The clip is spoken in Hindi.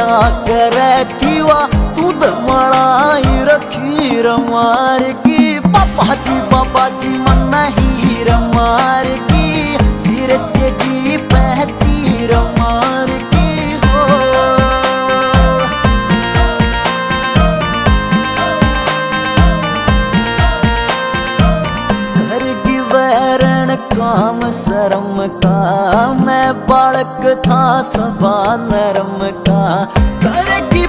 क्या करे थीवा दूध मलाई रखी रमार की बाबा जी मन हीर मार की फिर तेजी पहती रमार की हो। करगी वैरण काम शर्म का मैं बालक था सबा नरम का। करगी